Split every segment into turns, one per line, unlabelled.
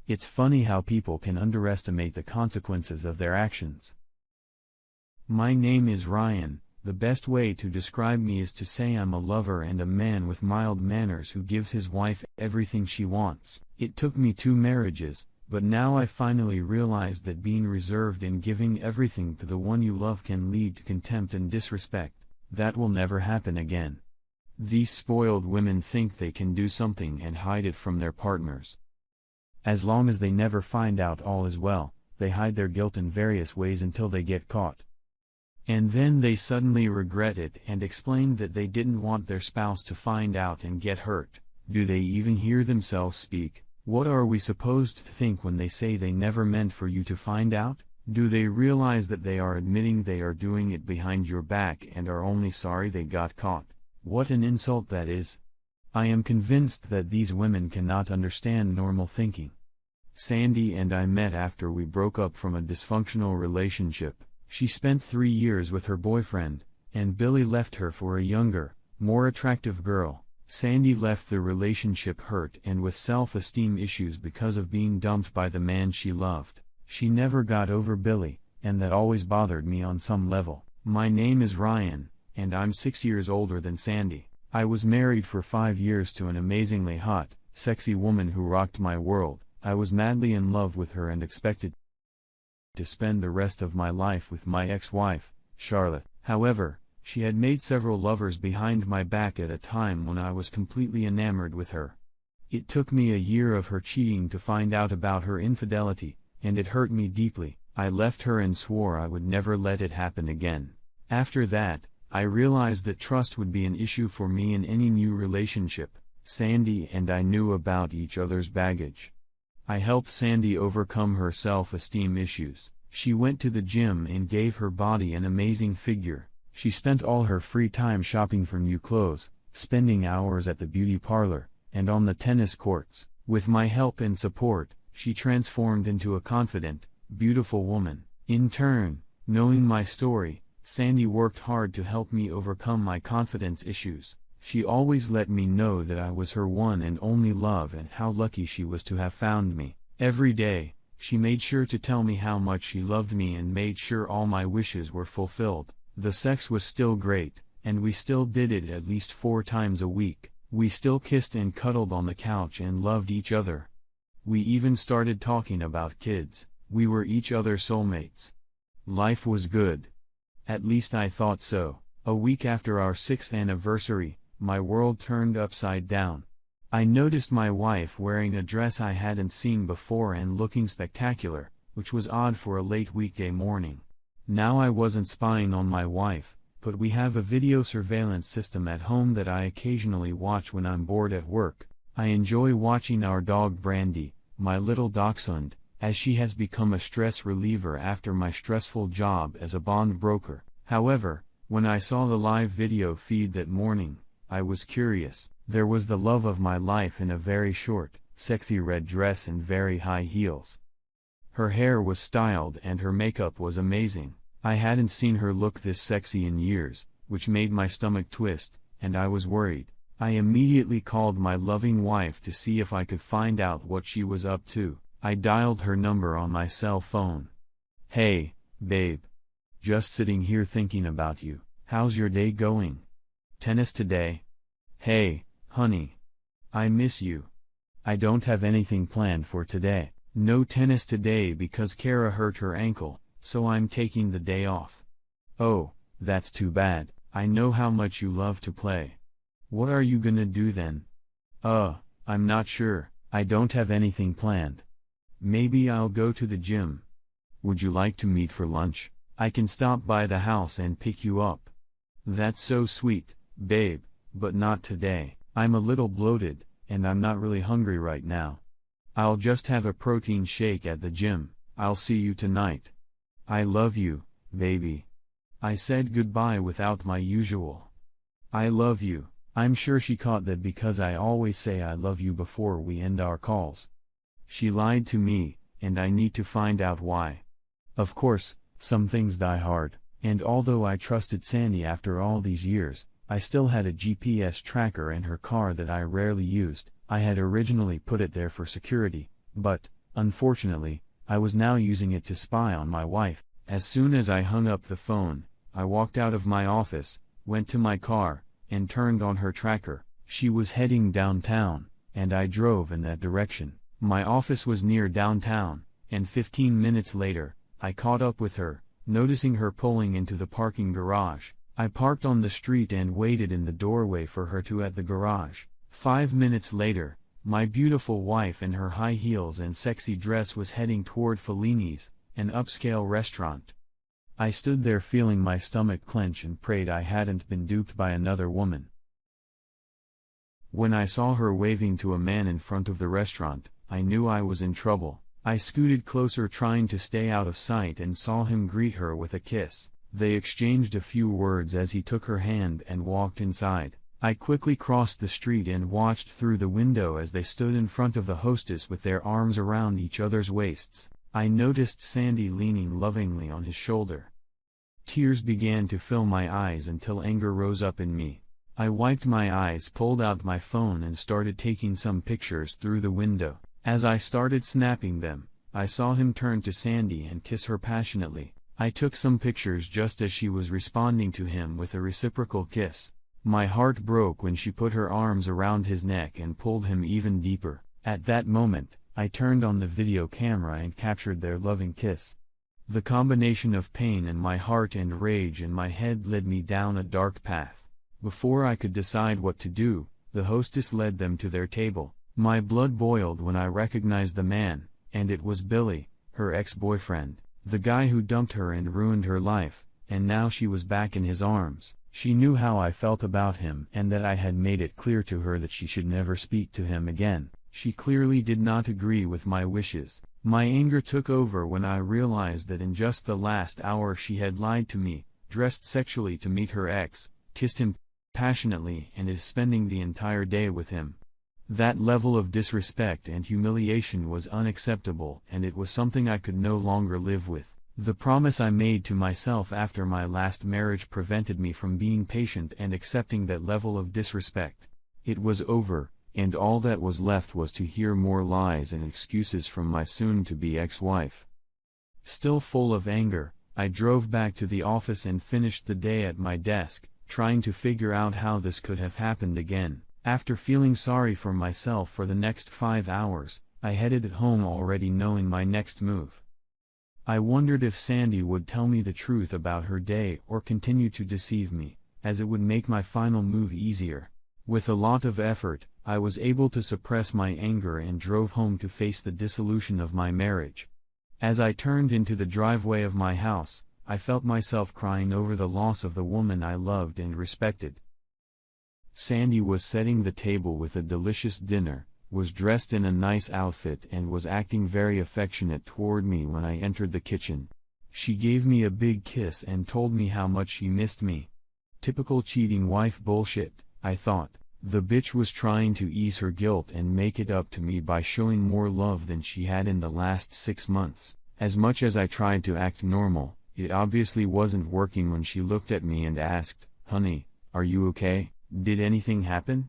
It's funny how people can underestimate the consequences of their actions. My name is Ryan. The best way to describe me is to say I'm a lover and a man with mild manners who gives his wife everything she wants. It took me 2 marriages, but now I finally realized that being reserved and giving everything to the one you love can lead to contempt and disrespect. That will never happen again. These spoiled women think they can do something and hide it from their partners. As long as they never find out all is well, they hide their guilt in various ways until they get caught. And then they suddenly regret it and explain that they didn't want their spouse to find out and get hurt. Do they even hear themselves speak? What are we supposed to think when they say they never meant for you to find out? Do they realize that they are admitting they are doing it behind your back and are only sorry they got caught? What an insult that is. I am convinced that these women cannot understand normal thinking. Sandy and I met after we broke up from a dysfunctional relationship. She spent 3 years with her boyfriend, and Billy left her for a younger, more attractive girl. Sandy left the relationship hurt and with self-esteem issues because of being dumped by the man she loved. She never got over Billy, and that always bothered me on some level. My name is Ryan, and I'm 6 years older than Sandy. I was married for 5 years to an amazingly hot, sexy woman who rocked my world. I was madly in love with her and expected to spend the rest of my life with my ex-wife, Charlotte. However, she had made several lovers behind my back at a time when I was completely enamored with her. It took me a year of her cheating to find out about her infidelity, and it hurt me deeply. I left her and swore I would never let it happen again. After that, I realized that trust would be an issue for me in any new relationship. Sandy and I knew about each other's baggage. I helped Sandy overcome her self-esteem issues. She went to the gym and gave her body an amazing figure. She spent all her free time shopping for new clothes, spending hours at the beauty parlor, and on the tennis courts. With my help and support, she transformed into a confident, beautiful woman. In turn, knowing my story, Sandy worked hard to help me overcome my confidence issues. She always let me know that I was her one and only love and how lucky she was to have found me. Every day, she made sure to tell me how much she loved me and made sure all my wishes were fulfilled. The sex was still great, and we still did it at least 4 times a week. We still kissed and cuddled on the couch and loved each other. We even started talking about kids. We were each other's soulmates. Life was good. At least I thought so. A week after our 6th anniversary, my world turned upside down. I noticed my wife wearing a dress I hadn't seen before and looking spectacular, which was odd for a late weekday morning. Now I wasn't spying on my wife, but we have a video surveillance system at home that I occasionally watch when I'm bored at work. I enjoy watching our dog Brandy, my little dachshund, as she has become a stress reliever after my stressful job as a bond broker. However, when I saw the live video feed that morning, I was curious. There was the love of my life in a very short, sexy red dress and very high heels. Her hair was styled and her makeup was amazing. I hadn't seen her look this sexy in years, which made my stomach twist, and I was worried. I immediately called my loving wife to see if I could find out what she was up to. I dialed her number on my cell phone. "Hey, babe. Just sitting here thinking about you. How's your day going? Tennis today? Hey, honey. I miss you. I don't have anything planned for today. No tennis today because Kara hurt her ankle, so I'm taking the day off. Oh, that's too bad. I know how much you love to play. What are you gonna do then?" I'm not sure. I don't have anything planned. Maybe I'll go to the gym. Would you like to meet for lunch? I can stop by the house and pick you up. That's so sweet, babe, but not today. I'm a little bloated, and I'm not really hungry right now. I'll just have a protein shake at the gym. I'll see you tonight. I love you, baby. I said goodbye without my usual "I love you." I'm sure she caught that because I always say I love you before we end our calls. She lied to me, and I need to find out why. Of course, some things die hard, and although I trusted Sandy after all these years, I still had a GPS tracker in her car that I rarely used. I had originally put it there for security, but, Unfortunately, I was now using it to spy on my wife. As soon as I hung up the phone, I walked out of my office, went to my car, and turned on her tracker. She was heading downtown, and I drove in that direction. My office was near downtown, and 15 minutes later, I caught up with her, noticing her pulling into the parking garage. I parked on the street and waited in the doorway for her to at the garage. 5 minutes later, my beautiful wife in her high heels and sexy dress was heading toward Fellini's, an upscale restaurant. I stood there feeling my stomach clench and prayed I hadn't been duped by another woman. When I saw her waving to a man in front of the restaurant, I knew I was in trouble. I scooted closer trying to stay out of sight and saw him greet her with a kiss. They exchanged a few words as he took her hand and walked inside. I quickly crossed the street and watched through the window as they stood in front of the hostess with their arms around each other's waists. I noticed Sandy leaning lovingly on his shoulder. Tears began to fill my eyes until anger rose up in me. I wiped my eyes, pulled out my phone and started taking some pictures through the window. As I started snapping them, I saw him turn to Sandy and kiss her passionately. I took some pictures just as she was responding to him with a reciprocal kiss. My heart broke when she put her arms around his neck and pulled him even deeper. At that moment, I turned on the video camera and captured their loving kiss. The combination of pain in my heart and rage in my head led me down a dark path. Before I could decide what to do, the hostess led them to their table. My blood boiled when I recognized the man, and it was Billy, her ex-boyfriend, the guy who dumped her and ruined her life, and now she was back in his arms. She knew how I felt about him and that I had made it clear to her that she should never speak to him again. She clearly did not agree with my wishes. My anger took over when I realized that in just the last hour she had lied to me, dressed sexually to meet her ex, kissed him passionately and is spending the entire day with him. That level of disrespect and humiliation was unacceptable, and it was something I could no longer live with. The promise I made to myself after my last marriage prevented me from being patient and accepting that level of disrespect. It was over, and all that was left was to hear more lies and excuses from my soon-to-be ex-wife. Still full of anger, I drove back to the office and finished the day at my desk, trying to figure out how this could have happened again. After feeling sorry for myself for the next 5 hours, I headed home already knowing my next move. I wondered if Sandy would tell me the truth about her day or continue to deceive me, as it would make my final move easier. With a lot of effort, I was able to suppress my anger and drove home to face the dissolution of my marriage. As I turned into the driveway of my house, I felt myself crying over the loss of the woman I loved and respected. Sandy was setting the table with a delicious dinner, was dressed in a nice outfit and was acting very affectionate toward me when I entered the kitchen. She gave me a big kiss and told me how much she missed me. Typical cheating wife bullshit, I thought. The bitch was trying to ease her guilt and make it up to me by showing more love than she had in the last 6 months. As much as I tried to act normal, it obviously wasn't working when she looked at me and asked, "Honey, are you okay? Did anything happen?"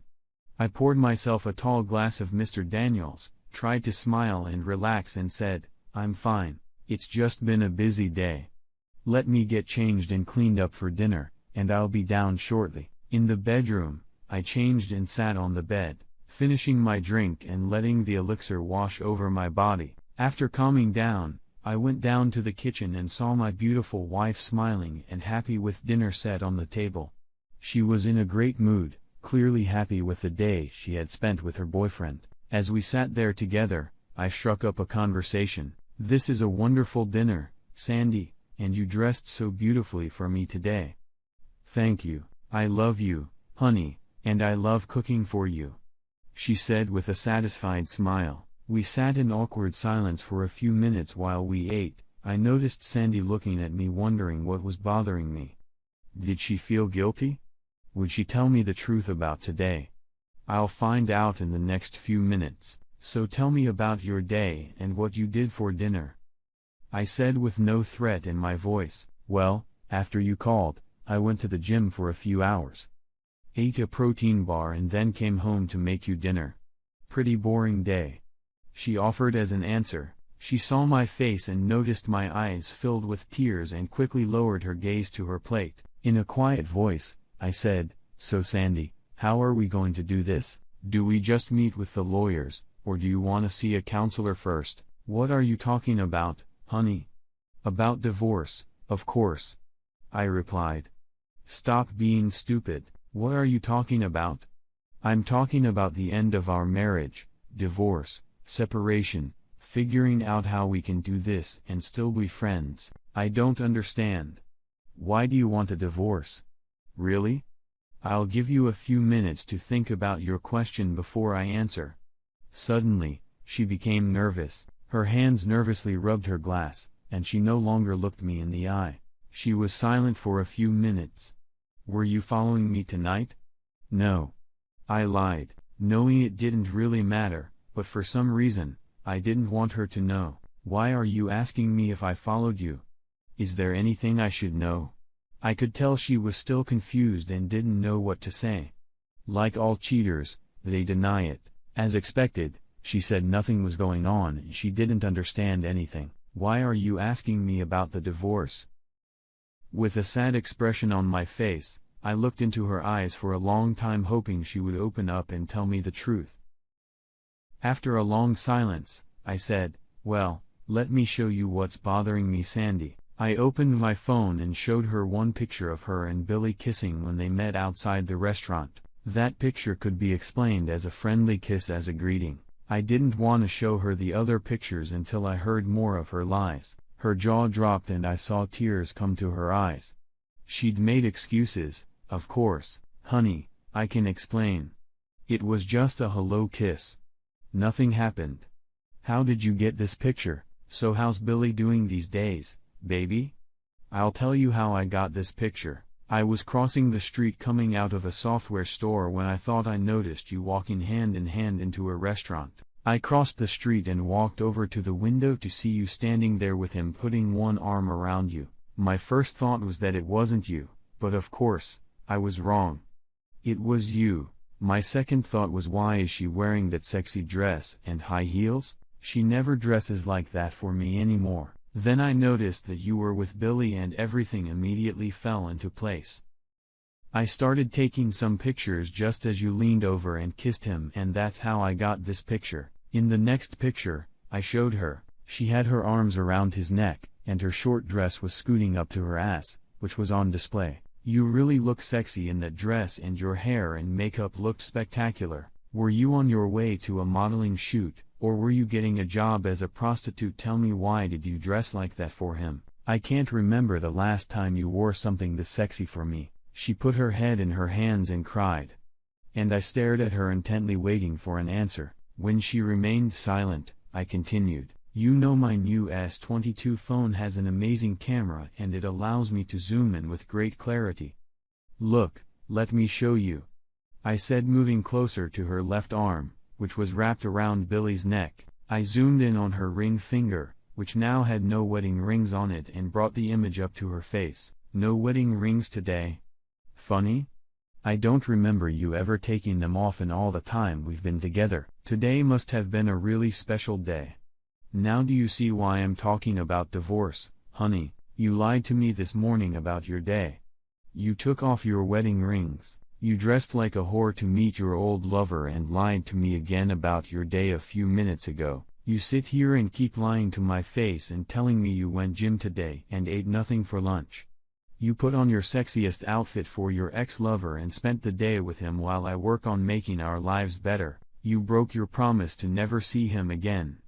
I poured myself a tall glass of Mr. Daniels, tried to smile and relax and said, "I'm fine, it's just been a busy day. Let me get changed and cleaned up for dinner, and I'll be down shortly." In the bedroom, I changed and sat on the bed, finishing my drink and letting the elixir wash over my body. After calming down, I went down to the kitchen and saw my beautiful wife smiling and happy with dinner set on the table. She was in a great mood, clearly happy with the day she had spent with her boyfriend. As we sat there together, I struck up a conversation. "This is a wonderful dinner, Sandy, and you dressed so beautifully for me today." "Thank you. I love you, honey, and I love cooking for you," she said with a satisfied smile. We sat in awkward silence for a few minutes while we ate. I noticed Sandy looking at me, wondering what was bothering me. Did she feel guilty? Would she tell me the truth about today? I'll find out in the next few minutes. "So tell me about your day and what you did for dinner," I said with no threat in my voice. "Well, after you called, I went to the gym for a few hours. Ate a protein bar and then came home to make you dinner. Pretty boring day," she offered as an answer. She saw my face and noticed my eyes filled with tears and quickly lowered her gaze to her plate. In a quiet voice, I said, "So Sandy, how are we going to do this? Do we just meet with the lawyers, or do you want to see a counselor first?" "What are you talking about, honey?" "About divorce, of course," I replied. "Stop being stupid. What are you talking about?" "I'm talking about the end of our marriage, divorce, separation, figuring out how we can do this and still be friends." "I don't understand. Why do you want a divorce? Really?" "I'll give you a few minutes to think about your question before I answer." Suddenly, she became nervous, her hands nervously rubbed her glass, and she no longer looked me in the eye. She was silent for a few minutes. "Were you following me tonight?" "No." I lied, knowing it didn't really matter, but for some reason, I didn't want her to know. "Why are you asking me if I followed you? Is there anything I should know?" I could tell she was still confused and didn't know what to say. Like all cheaters, they deny it. As expected, she said nothing was going on and she didn't understand anything. "Why are you asking me about the divorce?" With a sad expression on my face, I looked into her eyes for a long time hoping she would open up and tell me the truth. After a long silence, I said, "Well, let me show you what's bothering me, Sandy." I opened my phone and showed her one picture of her and Billy kissing when they met outside the restaurant. That picture could be explained as a friendly kiss as a greeting. I didn't want to show her the other pictures until I heard more of her lies. Her jaw dropped and I saw tears come to her eyes. She'd made excuses, of course. "Honey, I can explain. It was just a hello kiss. Nothing happened." "How did you get this picture?" "So how's Billy doing these days, baby?" "I'll tell you how I got this picture. I was crossing the street coming out of a software store when I thought I noticed you walking hand in hand into a restaurant. I crossed the street and walked over to the window to see you standing there with him putting one arm around you. My first thought was that it wasn't you, but of course, I was wrong. It was you." My second thought was, why is she wearing that sexy dress and high heels? She never dresses like that for me anymore. Then I noticed that you were with Billy and everything immediately fell into place. I started taking some pictures just as you leaned over and kissed him, and that's how I got this picture. In the next picture, I showed her. She had her arms around his neck, and her short dress was scooting up to her ass, which was on display. "You really look sexy in that dress and your hair and makeup looked spectacular. Were you on your way to a modeling shoot, or were you getting a job as a prostitute? Tell me, why did you dress like that for him? I can't remember the last time you wore something this sexy for me." She put her head in her hands and cried. And I stared at her intently, waiting for an answer. When she remained silent, I continued, "You know my new S22 phone has an amazing camera and it allows me to zoom in with great clarity. Look, let me show you," I said, moving closer to her left arm, which was wrapped around Billy's neck. I zoomed in on her ring finger, which now had no wedding rings on it, and brought the image up to her face. "No wedding rings today? Funny. I don't remember you ever taking them off in all the time we've been together. Today must have been a really special day. Now do you see why I'm talking about divorce, honey? You lied to me this morning about your day. You took off your wedding rings. You dressed like a whore to meet your old lover and lied to me again about your day a few minutes ago. You sit here and keep lying to my face and telling me you went gym today and ate nothing for lunch. You put on your sexiest outfit for your ex-lover and spent the day with him while I work on making our lives better. You broke your promise to never see him again.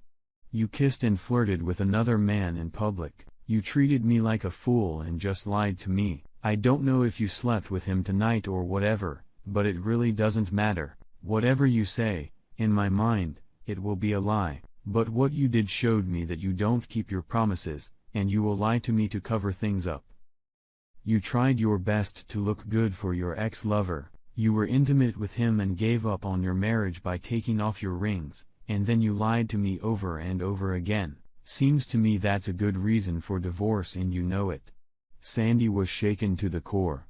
You kissed and flirted with another man in public. You treated me like a fool and just lied to me. I don't know if you slept with him tonight or whatever, but it really doesn't matter. Whatever you say, in my mind, it will be a lie. But what you did showed me that you don't keep your promises, and you will lie to me to cover things up. You tried your best to look good for your ex-lover. You were intimate with him and gave up on your marriage by taking off your rings, and then you lied to me over and over again. Seems to me that's a good reason for divorce, and you know it." Sandy was shaken to the core.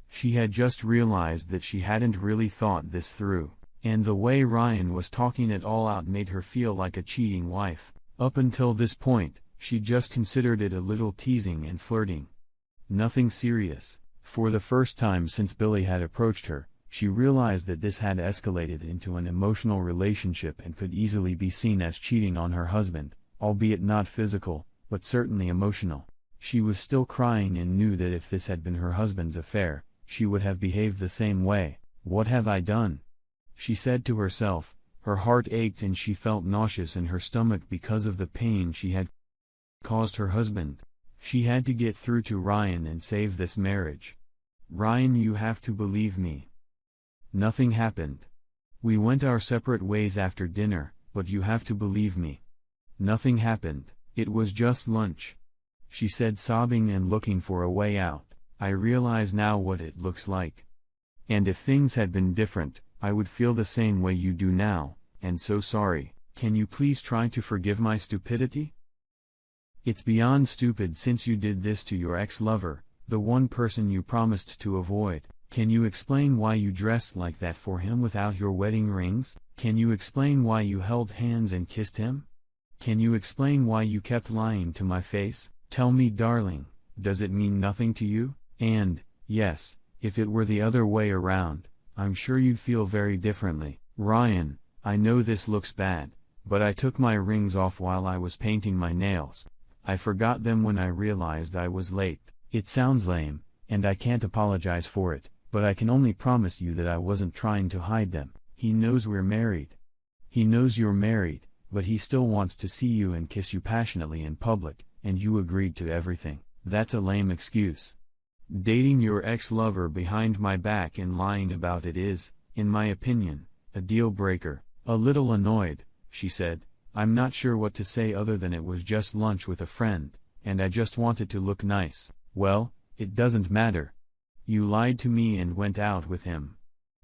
She had just realized that she hadn't really thought this through, and the way Ryan was talking it all out made her feel like a cheating wife. Up until this point, she just considered it a little teasing and flirting. Nothing serious. For the first time since Billy had approached her, she realized that this had escalated into an emotional relationship and could easily be seen as cheating on her husband, albeit not physical, but certainly emotional. She was still crying and knew that if this had been her husband's affair, she would have behaved the same way. "What have I done?" she said to herself. Her heart ached and she felt nauseous in her stomach because of the pain she had caused her husband. She had to get through to Ryan and save this marriage. "Ryan, you have to believe me. Nothing happened. We went our separate ways after dinner, but you have to believe me. Nothing happened. It was just lunch," she said, sobbing and looking for a way out. "I realize now what it looks like. And if things had been different, I would feel the same way you do now, and so sorry. Can you please try to forgive my stupidity? It's beyond stupid since you did this to your ex-lover, the one person you promised to avoid. Can you explain why you dressed like that for him without your wedding rings? Can you explain why you held hands and kissed him? Can you explain why you kept lying to my face? Tell me, darling, does it mean nothing to you? And, yes, if it were the other way around, I'm sure you'd feel very differently. Ryan, I know this looks bad, but I took my rings off while I was painting my nails. I forgot them when I realized I was late. It sounds lame, and I can't apologize for it, but I can only promise you that I wasn't trying to hide them. He knows we're married. He knows you're married, but he still wants to see you and kiss you passionately in public, and you agreed to everything. That's a lame excuse. Dating your ex-lover behind my back and lying about it is, in my opinion, a deal breaker." A little annoyed, she said, "I'm not sure what to say other than it was just lunch with a friend, and I just wanted to look nice." "Well, it doesn't matter. You lied to me and went out with him."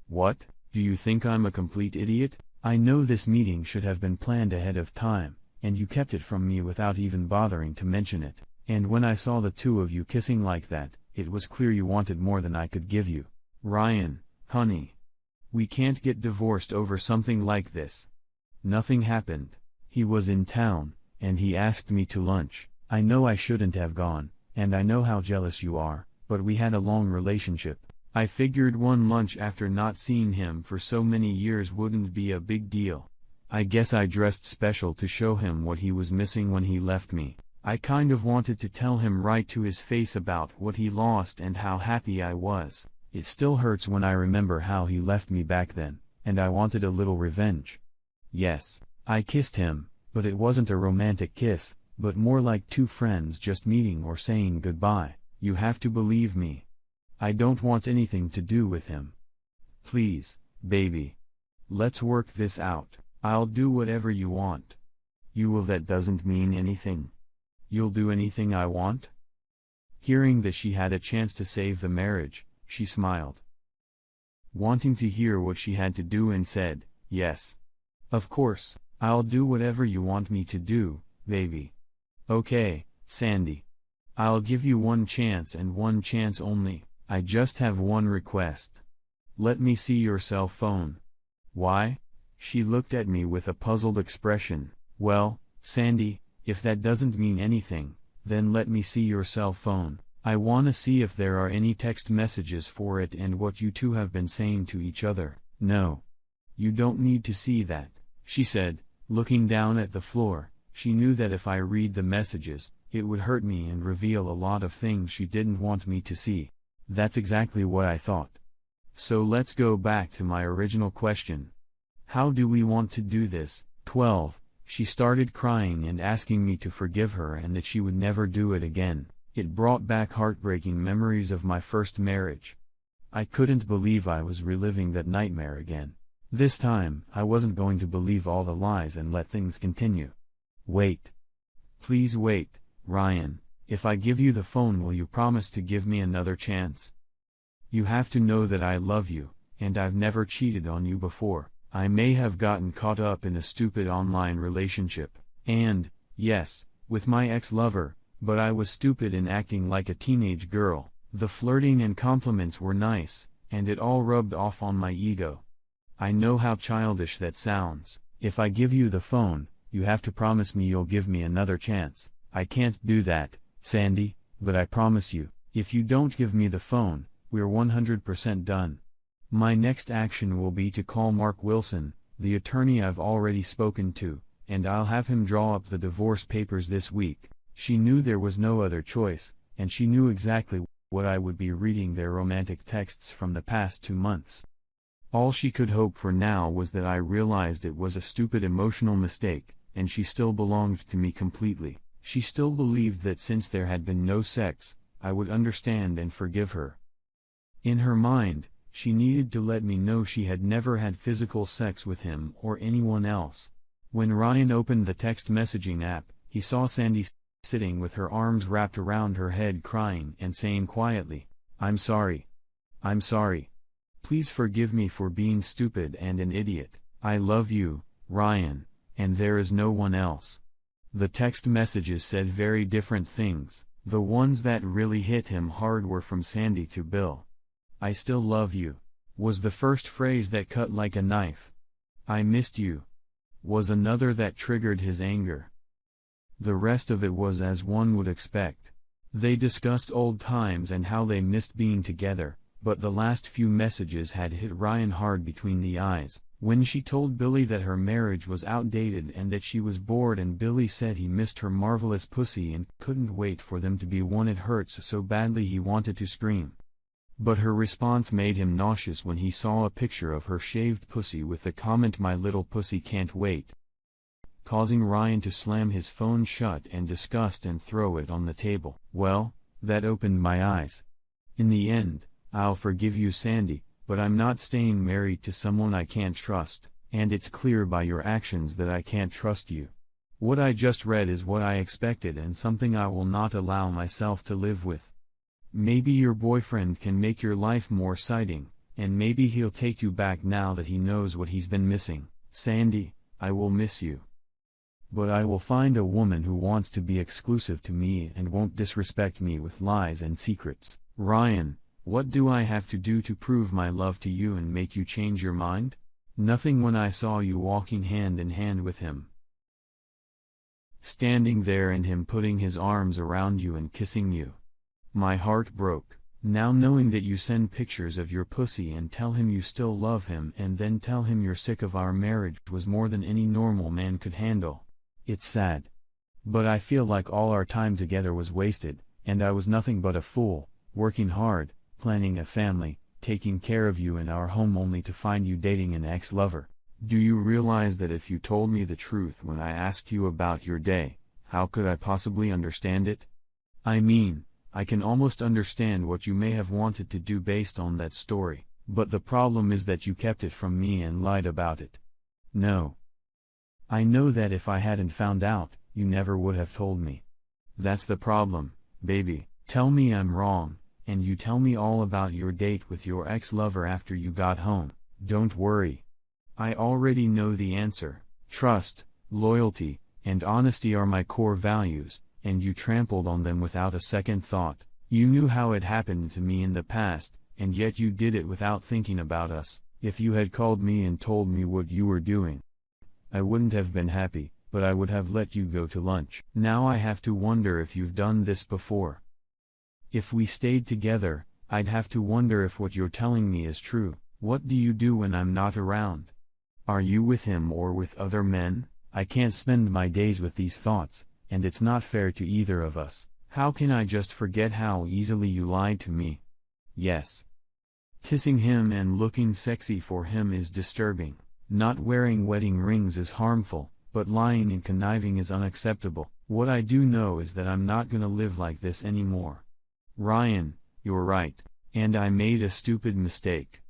"What? Do you think I'm a complete idiot? I know this meeting should have been planned ahead of time, and you kept it from me without even bothering to mention it. And when I saw the two of you kissing like that, it was clear you wanted more than I could give you." "Ryan, honey. We can't get divorced over something like this. Nothing happened. He was in town, and he asked me to lunch. I know I shouldn't have gone, and I know how jealous you are, but we had a long relationship. I figured one lunch after not seeing him for so many years wouldn't be a big deal. I guess I dressed special to show him what he was missing when he left me. I kind of wanted to tell him right to his face about what he lost and how happy I was. It still hurts when I remember how he left me back then, and I wanted a little revenge. Yes, I kissed him, but it wasn't a romantic kiss, but more like two friends just meeting or saying goodbye. You have to believe me. I don't want anything to do with him. Please, baby. Let's work this out. I'll do whatever you want. You will. That doesn't mean anything. You'll do anything I want?" Hearing that she had a chance to save the marriage, she smiled, wanting to hear what she had to do, and said, "Yes. Of course, I'll do whatever you want me to do, baby." "Okay, Sandy. I'll give you one chance and one chance only. I just have one request. Let me see your cell phone." "Why?" She looked at me with a puzzled expression. "Well, Sandy, if that doesn't mean anything, then let me see your cell phone. I wanna see if there are any text messages for it and what you two have been saying to each other." "No. You don't need to see that," she said, looking down at the floor. She knew that if I read the messages, it would hurt me and reveal a lot of things she didn't want me to see. That's exactly what I thought. So let's go back to my original question. How do we want to do this? 12. She started crying and asking me to forgive her and that she would never do it again. It brought back heartbreaking memories of my first marriage. I couldn't believe I was reliving that nightmare again. This time, I wasn't going to believe all the lies and let things continue. "Wait. Please wait, Ryan. If I give you the phone, will you promise to give me another chance? You have to know that I love you, and I've never cheated on you before. I may have gotten caught up in a stupid online relationship, and, yes, with my ex-lover, but I was stupid in acting like a teenage girl. The flirting and compliments were nice, and it all rubbed off on my ego. I know how childish that sounds. If I give you the phone, you have to promise me you'll give me another chance. I can't do that, Sandy, but I promise you, if you don't give me the phone, we're 100% done. My next action will be to call Mark Wilson, the attorney I've already spoken to, and I'll have him draw up the divorce papers this week. She knew there was no other choice, and she knew exactly what I would be reading their romantic texts from the past 2 months. All she could hope for now was that I realized it was a stupid emotional mistake, and she still belonged to me completely. She still believed that since there had been no sex, I would understand and forgive her. In her mind, she needed to let me know she had never had physical sex with him or anyone else. When Ryan opened the text messaging app, he saw Sandy sitting with her arms wrapped around her head crying and saying quietly, "I'm sorry. I'm sorry. Please forgive me for being stupid and an idiot. I love you, Ryan, and there is no one else." The text messages said very different things. The ones that really hit him hard were from Sandy to Bill. "I still love you," was the first phrase that cut like a knife. "I missed you," was another that triggered his anger. The rest of it was as one would expect. They discussed old times and how they missed being together, but the last few messages had hit Ryan hard between the eyes. When she told Billy that her marriage was outdated and that she was bored, and Billy said he missed her marvelous pussy and couldn't wait for them to be one, it hurts so badly he wanted to scream. But her response made him nauseous when he saw a picture of her shaved pussy with the comment, "My little pussy can't wait," causing Ryan to slam his phone shut in disgust and throw it on the table. Well, that opened my eyes. In the end, I'll forgive you, Sandy, but I'm not staying married to someone I can't trust, and it's clear by your actions that I can't trust you. What I just read is what I expected and something I will not allow myself to live with. Maybe your boyfriend can make your life more exciting, and maybe he'll take you back now that he knows what he's been missing. Sandy, I will miss you. But I will find a woman who wants to be exclusive to me and won't disrespect me with lies and secrets. Ryan, what do I have to do to prove my love to you and make you change your mind? Nothing when I saw you walking hand in hand with him. Standing there and him putting his arms around you and kissing you. My heart broke. Now knowing that you send pictures of your pussy and tell him you still love him and then tell him you're sick of our marriage was more than any normal man could handle. It's sad. But I feel like all our time together was wasted, and I was nothing but a fool, working hard, planning a family, taking care of you in our home only to find you dating an ex-lover. Do you realize that if you told me the truth when I asked you about your day, how could I possibly understand it? I mean, I can almost understand what you may have wanted to do based on that story, but the problem is that you kept it from me and lied about it. No. I know that if I hadn't found out, you never would have told me. That's the problem, baby. Tell me I'm wrong, and you tell me all about your date with your ex-lover after you got home. Don't worry. I already know the answer. Trust, loyalty, and honesty are my core values, and you trampled on them without a second thought. You knew how it happened to me in the past, and yet you did it without thinking about us. If you had called me and told me what you were doing, I wouldn't have been happy, but I would have let you go to lunch. Now I have to wonder if you've done this before. If we stayed together, I'd have to wonder if what you're telling me is true. What do you do when I'm not around? Are you with him or with other men? I can't spend my days with these thoughts, and it's not fair to either of us. How can I just forget how easily you lied to me? Yes. Kissing him and looking sexy for him is disturbing. Not wearing wedding rings is harmful, but lying and conniving is unacceptable. What I do know is that I'm not gonna live like this anymore. Ryan, you're right, and I made a stupid mistake.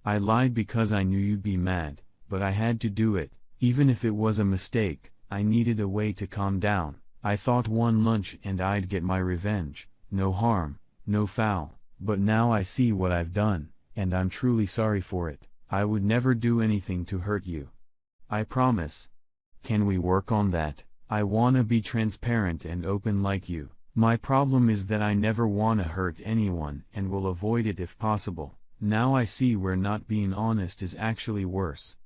I lied because I knew you'd be mad, but I had to do it. Even if it was a mistake, I needed a way to calm down. I thought one lunch and I'd get my revenge. No harm, no foul. But now I see what I've done, and I'm truly sorry for it. I would never do anything to hurt you. I promise. Can we work on that? I wanna be transparent and open like you. My problem is that I never wanna hurt anyone and will avoid it if possible. Now I see where not being honest is actually worse.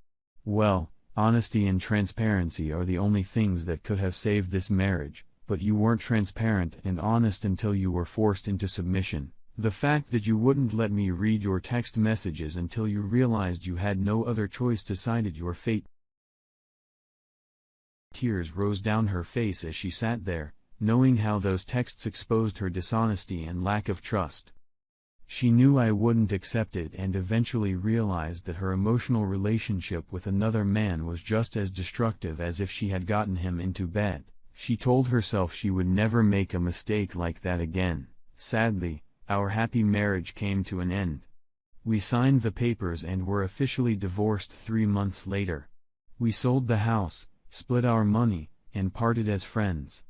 Well, Honesty and transparency are the only things that could have saved this marriage, but you weren't transparent and honest until you were forced into submission. The fact that you wouldn't let me read your text messages until you realized you had no other choice decided your fate." Tears rose down her face as she sat there, knowing how those texts exposed her dishonesty and lack of trust. She knew I wouldn't accept it and eventually realized that her emotional relationship with another man was just as destructive as if she had gotten him into bed. She told herself she would never make a mistake like that again. Sadly, our happy marriage came to an end. We signed the papers and were officially divorced 3 months later. We sold the house, split our money, and parted as friends.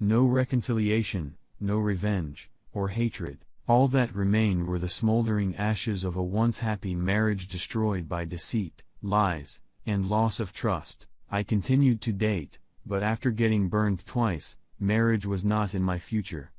No reconciliation, no revenge, or hatred. All that remained were the smoldering ashes of a once happy marriage destroyed by deceit, lies, and loss of trust. I continued to date, but after getting burned twice, marriage was not in my future.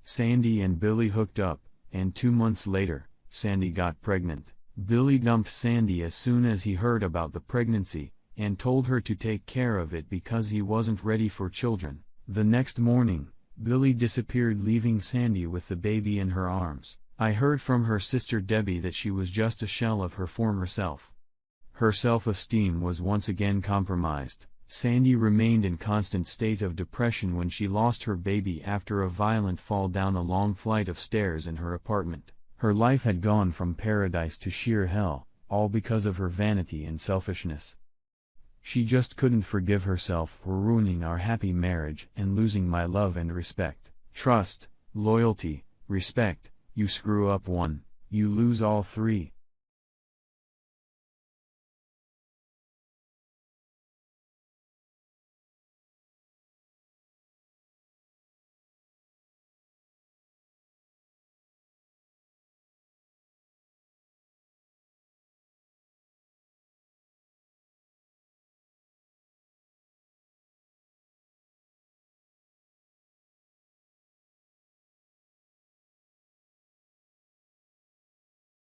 Sandy and Billy hooked up, and 2 months later, Sandy got pregnant. Billy dumped Sandy as soon as he heard about the pregnancy, and told her to take care of it because he wasn't ready for children. The next morning, Billy disappeared, leaving Sandy with the baby in her arms. I heard from her sister Debbie that she was just a shell of her former self. Her self-esteem was once again compromised. Sandy remained in constant state of depression when she lost her baby after a violent fall down a long flight of stairs in her apartment. Her life had gone from paradise to sheer hell, all because of her vanity and selfishness. She just couldn't forgive herself for ruining our happy marriage and losing my love and respect. Trust, loyalty, respect, you screw up one, you lose all three.